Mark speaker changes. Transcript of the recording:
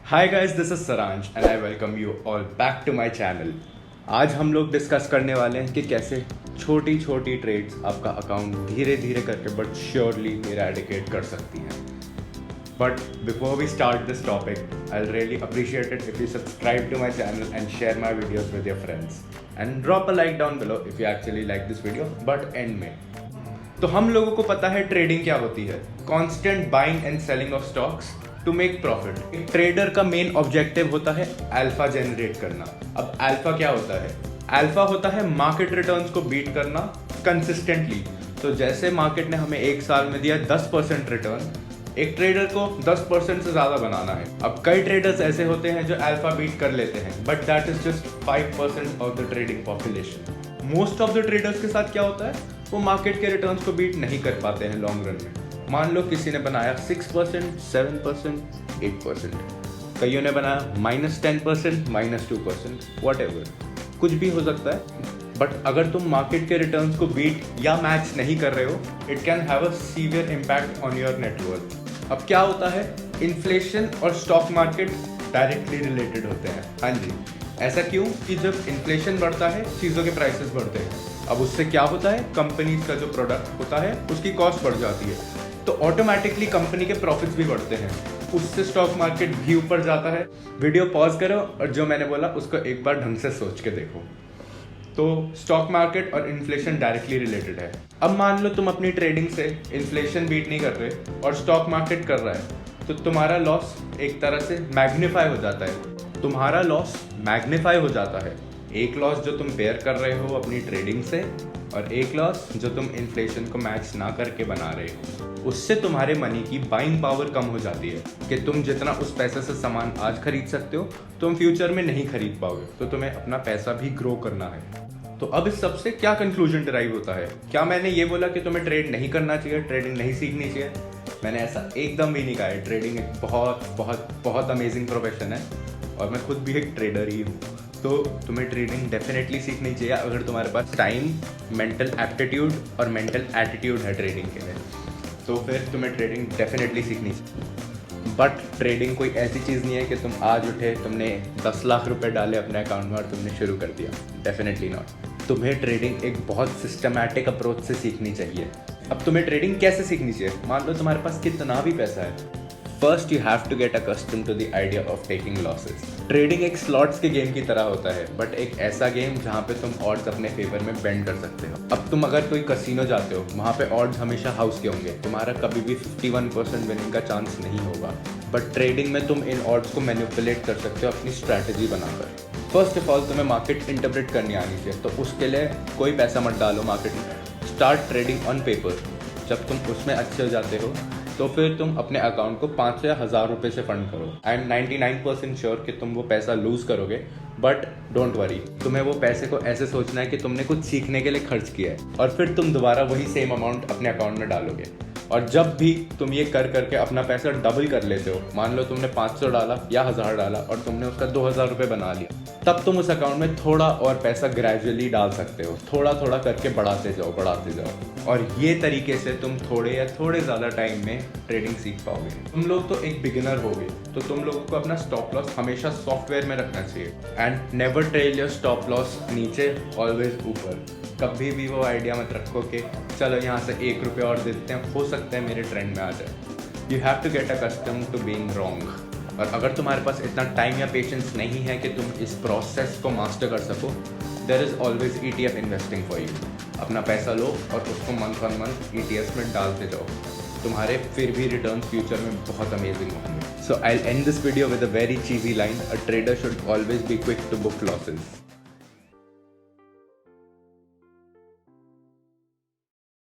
Speaker 1: Hi guys, this is Saransh and I welcome you all back to my channel. आज हम लोग discuss करने वाले हैं कि कैसे छोटी छोटी ट्रेड्स आपका अकाउंट धीरे धीरे करके बट श्योरली इरेडिकेट कर सकती हैं। But before we start this topic, I really appreciate it if you subscribe to my channel and share my videos with your friends and drop a like down below if you actually like this video. But end में तो हम लोगों को पता है trading क्या होती है, constant buying and selling of stocks to make profit. एक ट्रेडर का मेन ऑब्जेक्टिव होता है अल्फा जनरेट करना। अब अल्फा क्या होता है? अल्फा होता है मार्केट रिटर्न्स को बीट करना कंसिस्टेंटली। तो जैसे मार्केट ने हमें एक साल में दिया 10% रिटर्न, एक ट्रेडर को 10% से ज्यादा बनाना है। अब कई ट्रेडर्स ऐसे होते हैं जो अल्फा बीट कर लेते हैं, but that is just 5% of the trading population. Most of the traders के साथ क्या होता है, वो मार्केट के रिटर्न्स को बीट नहीं कर पाते हैं लॉन्ग रन में। मान लो किसी ने बनाया 6%, 7%, 8%, कईयों ने बनाया -10%, -2%, वॉटएवर, कुछ भी हो सकता है। बट अगर तुम मार्केट के रिटर्न्स को बीट या मैच नहीं कर रहे हो, it can have a severe impact on your net worth. अब क्या होता है, इन्फ्लेशन और स्टॉक मार्केट डायरेक्टली रिलेटेड होते हैं। हाँ जी, ऐसा क्यों कि जब इन्फ्लेशन बढ़ता है चीज़ों के प्राइसेस बढ़ते हैं। अब उससे क्या होता है, कंपनीज का जो प्रोडक्ट होता है उसकी कॉस्ट बढ़ जाती है, तो ऑटोमेटिकली कंपनी के प्रॉफिट्स भी बढ़ते हैं, उससे स्टॉक मार्केट भी ऊपर जाता है। वीडियो पॉज करो और जो मैंने बोला उसको एक बार ढंग से सोच के देखो। तो स्टॉक मार्केट और इन्फ्लेशन डायरेक्टली रिलेटेड है। अब मान लो तुम अपनी ट्रेडिंग से इन्फ्लेशन बीट नहीं कर रहे और स्टॉक मार्केट कर रहा है, तो तुम्हारा लॉस एक तरह से मैग्नीफाई हो जाता है। तुम्हारा लॉस मैग्नीफाई हो जाता है, एक लॉस जो तुम बेयर कर रहे हो अपनी ट्रेडिंग से और एक लॉस जो तुम इन्फ्लेशन को मैच ना करके बना रहे हो। उससे तुम्हारे मनी की बाइंग पावर कम हो जाती है कि तुम जितना उस पैसे से सामान आज खरीद सकते हो तुम फ्यूचर में नहीं खरीद पाओगे, तो तुम्हें अपना पैसा भी ग्रो करना है। तो अब इस सब से क्या कंक्लूजन डिराइव होता है? क्या मैंने ये बोला कि तुम्हें ट्रेड नहीं करना चाहिए, ट्रेडिंग नहीं सीखनी चाहिए? मैंने ऐसा एकदम भी नहीं कहा है। ट्रेडिंग एक बहुत बहुत बहुत अमेजिंग प्रोफेशन है और मैं खुद भी एक ट्रेडर ही हूँ। तो तुम्हें ट्रेडिंग डेफिनेटली सीखनी चाहिए अगर तुम्हारे पास टाइम, मेंटल एप्टीट्यूड और मेंटल एटीट्यूड है ट्रेडिंग के लिए, तो फिर तुम्हें ट्रेडिंग डेफिनेटली सीखनी चाहिए। बट ट्रेडिंग कोई ऐसी चीज़ नहीं है कि तुम आज उठे, तुमने 10 लाख रुपए डाले अपने अकाउंट में और तुमने शुरू कर दिया। Definitely not. तुम्हें ट्रेडिंग एक बहुत सिस्टमैटिक अप्रोच से सीखनी चाहिए। अब तुम्हें ट्रेडिंग कैसे सीखनी चाहिए? मान लो तुम्हारे पास कितना भी पैसा है, first you have to get accustomed to the idea of taking losses. Trading एक स्लॉट्स के गेम की तरह होता है, बट एक ऐसा गेम जहाँ पे तुम ऑड्स अपने फेवर में बेंड कर सकते हो। अब तुम अगर कोई कसिनो जाते हो, वहाँ पे ऑड्स हमेशा हाउस के होंगे, तुम्हारा कभी भी 51% विनिंग का चांस नहीं होगा। बट ट्रेडिंग में तुम इन ऑड्स को मैनिपुलेट कर सकते हो अपनी स्ट्रैटेजी बनाकर। फर्स्ट ऑफ ऑल तुम्हें मार्केट इंटरप्रेट करनी आनी चाहिए, तो उसके लिए कोई पैसा मत डालो मार्केट में, स्टार्ट ट्रेडिंग ऑन पेपर। जब तुम उसमें अच्छे हो जाते हो तो फिर तुम अपने अकाउंट को 500 या 1000 रुपये से फंड करो। आई एम 99% श्योर कि तुम वो पैसा लूज करोगे, बट डोंट वरी। तुम्हें वो पैसे को ऐसे सोचना है कि तुमने कुछ सीखने के लिए खर्च किया है और फिर तुम दोबारा वही सेम अमाउंट अपने अकाउंट में डालोगे। और जब भी तुम ये कर करके अपना पैसा डबल कर लेते हो, मान लो तुमने 500 डाला या 1000 डाला और तुमने उसका 2000 रुपये बना लिया, तब तुम उस अकाउंट में थोड़ा और पैसा ग्रेजुअली डाल सकते हो, थोड़ा थोड़ा करके बढ़ाते जाओ। और ये तरीके से तुम थोड़े या थोड़े ज़्यादा टाइम में ट्रेडिंग सीख पाओगे। तुम लोग तो एक बिगिनर होगे, तो तुम लोगों को अपना स्टॉप लॉस हमेशा सॉफ्टवेयर में रखना चाहिए and never trail your stop loss नीचे, ऑलवेज ऊपर। कभी भी वो आइडिया मत रखो कि चलो यहाँ से 1 रुपये और देते हैं, हो सकता है मेरे ट्रेंड में आ जाए। You have to get accustomed to being wrong. और अगर तुम्हारे पास इतना टाइम या पेशेंस नहीं है कि तुम इस प्रोसेस को मास्टर कर सको, there is always ETF investing for you. अपना पैसा लो और उसको मंथ ऑन मंथ ETFs में डालते जाओ, तुम्हारे फिर भी रिटर्न फ्यूचर में बहुत अमेजिंग होंगे। So I end this video with a very cheesy line, a trader should always be quick to book losses.